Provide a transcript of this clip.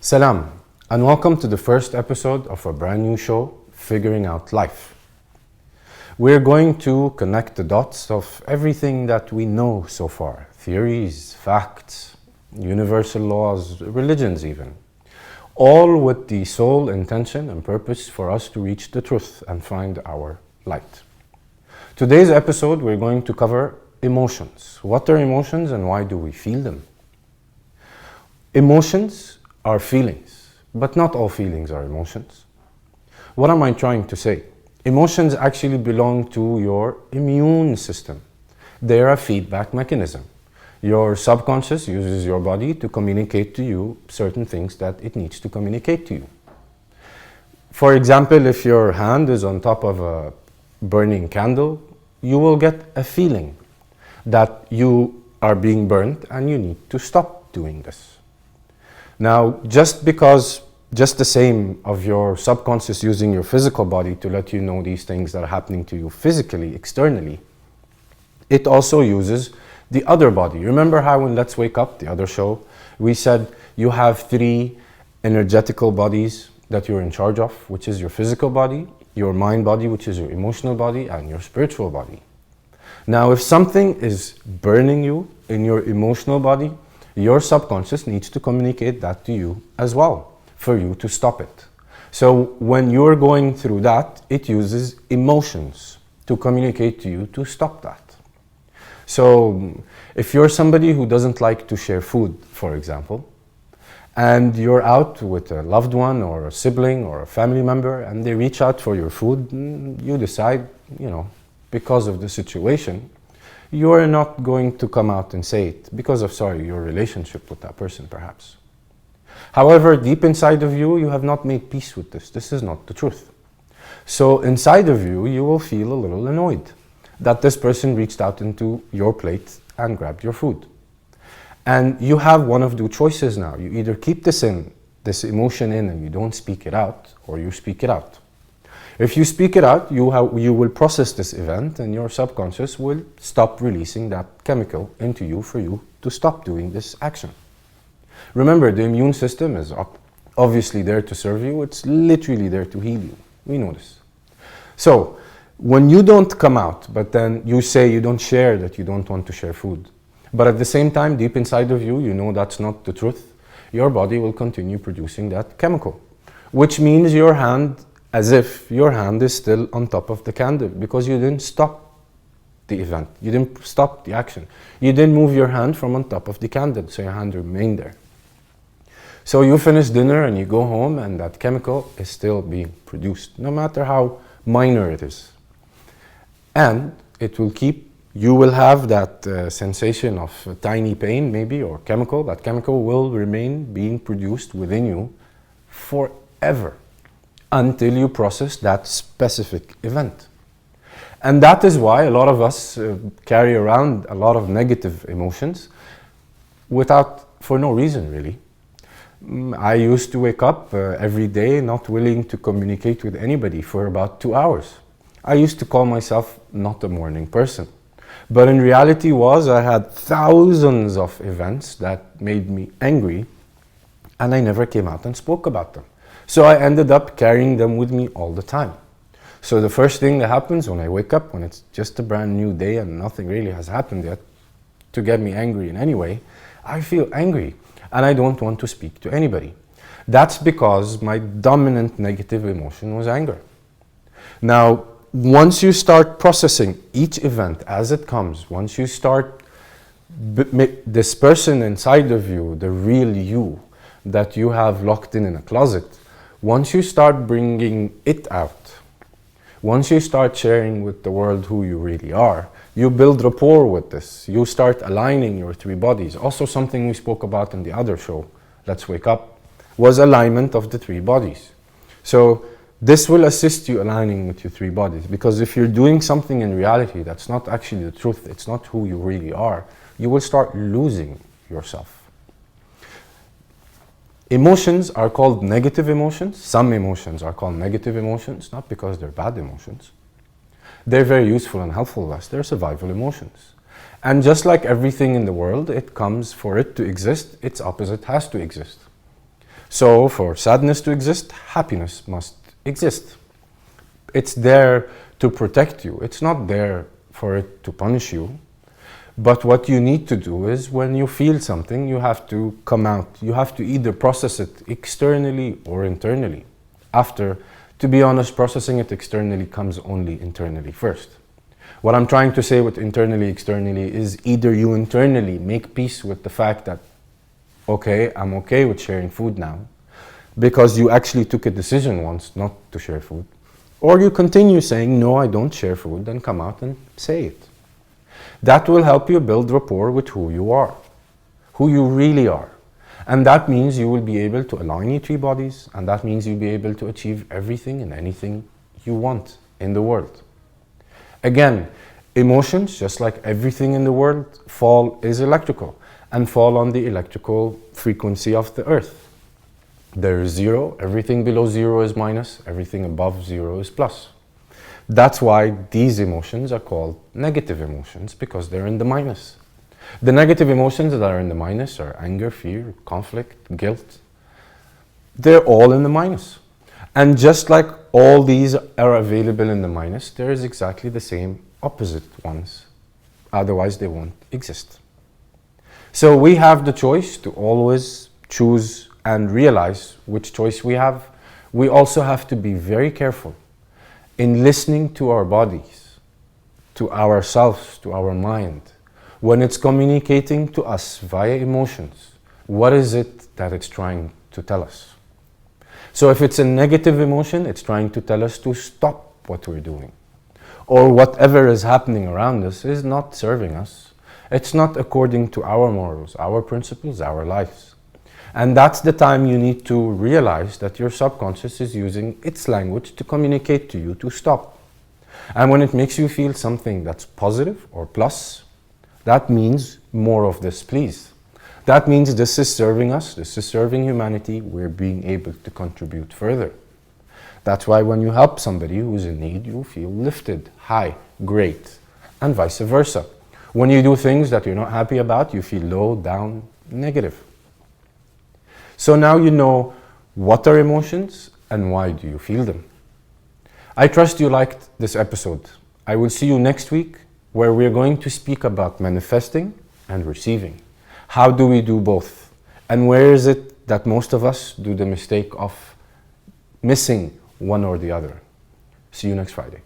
Salam, and welcome to the first episode of a brand new show, Figuring Out Life. We're going to connect the dots of everything that we know so far, theories, facts, universal laws, religions even, all with the sole intention and purpose for us to reach the truth and find our light. Today's episode, we're going to cover emotions. What are emotions and why do we feel them? Emotions are feelings, but not all feelings are emotions. What am I trying to say? Emotions actually belong to your immune system. They're a feedback mechanism. Your subconscious uses your body to communicate to you certain things that it needs to communicate to you. For example, if your hand is on top of a burning candle, you will get a feeling that you are being burnt and you need to stop doing this. Now, just the same of your subconscious using your physical body to let you know these things that are happening to you physically, externally, it also uses the other body. Remember how in Let's Wake Up, the other show, we said you have three energetical bodies that you're in charge of, which is your physical body, your mind body, which is your emotional body, and your spiritual body. Now, if something is burning you in your emotional body, your subconscious needs to communicate that to you as well, for you to stop it. So when you're going through that, it uses emotions to communicate to you to stop that. So if you're somebody who doesn't like to share food, for example, and you're out with a loved one or a sibling or a family member and they reach out for your food, you decide, because of the situation, you are not going to come out and say it because of, your relationship with that person perhaps. However, deep inside of you, you have not made peace with this. This is not the truth. So inside of you, you will feel a little annoyed that this person reached out into your plate and grabbed your food. And you have one of two choices now. You either keep this emotion in and you don't speak it out, or you speak it out. If you speak it out, you will process this event and your subconscious will stop releasing that chemical into you for you to stop doing this action. Remember, the immune system is obviously there to serve you. It's literally there to heal you. We know this. So, when you don't come out, but then you say you don't share, that you don't want to share food, but at the same time, deep inside of you, you know that's not the truth, your body will continue producing that chemical, which means your hand, as if your hand is still on top of the candle because you didn't stop the event. You didn't stop the action. You didn't move your hand from on top of the candle, so your hand remained there. So you finish dinner and you go home and that chemical is still being produced, no matter how minor it is. And it will you will have that sensation of tiny pain maybe, or chemical. That chemical will remain being produced within you forever, until you process that specific event. And that is why a lot of us carry around a lot of negative emotions for no reason really. I used to wake up every day not willing to communicate with anybody for about 2 hours. I used to call myself not a morning person. But in reality I had thousands of events that made me angry and I never came out and spoke about them. So I ended up carrying them with me all the time. So the first thing that happens when I wake up, when it's just a brand new day and nothing really has happened yet to get me angry in any way, I feel angry and I don't want to speak to anybody. That's because my dominant negative emotion was anger. Now, once you start processing each event as it comes, once you start this person inside of you, the real you that you have locked in a closet, once you start bringing it out, once you start sharing with the world who you really are, you build rapport with this. You start aligning your three bodies. Also something we spoke about in the other show, Let's Wake Up, was alignment of the three bodies. So this will assist you aligning with your three bodies, because if you're doing something in reality that's not actually the truth, it's not who you really are, you will start losing yourself. Emotions are called negative emotions. Some emotions are called negative emotions, not because they're bad emotions. They're very useful and helpful to us. They're survival emotions. And just like everything in the world, for it to exist, its opposite has to exist. So for sadness to exist, happiness must exist. It's there to protect you. It's not there for it to punish you. But what you need to do is when you feel something, you have to come out. You have to either process it externally or internally. To be honest, processing it externally comes only internally first. What I'm trying to say with internally, externally is either you internally make peace with the fact that, okay, I'm okay with sharing food now, because you actually took a decision once not to share food, or you continue saying, no, I don't share food, and come out and say it. That will help you build rapport with who you are, who you really are. And that means you will be able to align your three bodies, and that means you'll be able to achieve everything and anything you want in the world. Again, emotions, just like everything in the world, is electrical and fall on the electrical frequency of the earth. There is zero, everything below zero is minus, everything above zero is plus. That's why these emotions are called negative emotions, because they're in the minus. The negative emotions that are in the minus are anger, fear, conflict, guilt. They're all in the minus. And just like all these are available in the minus, there is exactly the same opposite ones. Otherwise, they won't exist. So we have the choice to always choose and realize which choice we have. We also have to be very careful in listening to our bodies, to ourselves, to our mind. When it's communicating to us via emotions, what is it that it's trying to tell us? So if it's a negative emotion, it's trying to tell us to stop what we're doing. Or whatever is happening around us is not serving us. It's not according to our morals, our principles, our lives. And that's the time you need to realize that your subconscious is using its language to communicate to you to stop. And when it makes you feel something that's positive or plus, that means more of this, please. That means this is serving us, this is serving humanity, we're being able to contribute further. That's why when you help somebody who's in need, you feel lifted, high, great, and vice versa. When you do things that you're not happy about, you feel low, down, negative. So now you know what are emotions and why do you feel them. I trust you liked this episode. I will see you next week, where we're going to speak about manifesting and receiving. How do we do both? And where is it that most of us do the mistake of missing one or the other? See you next Friday.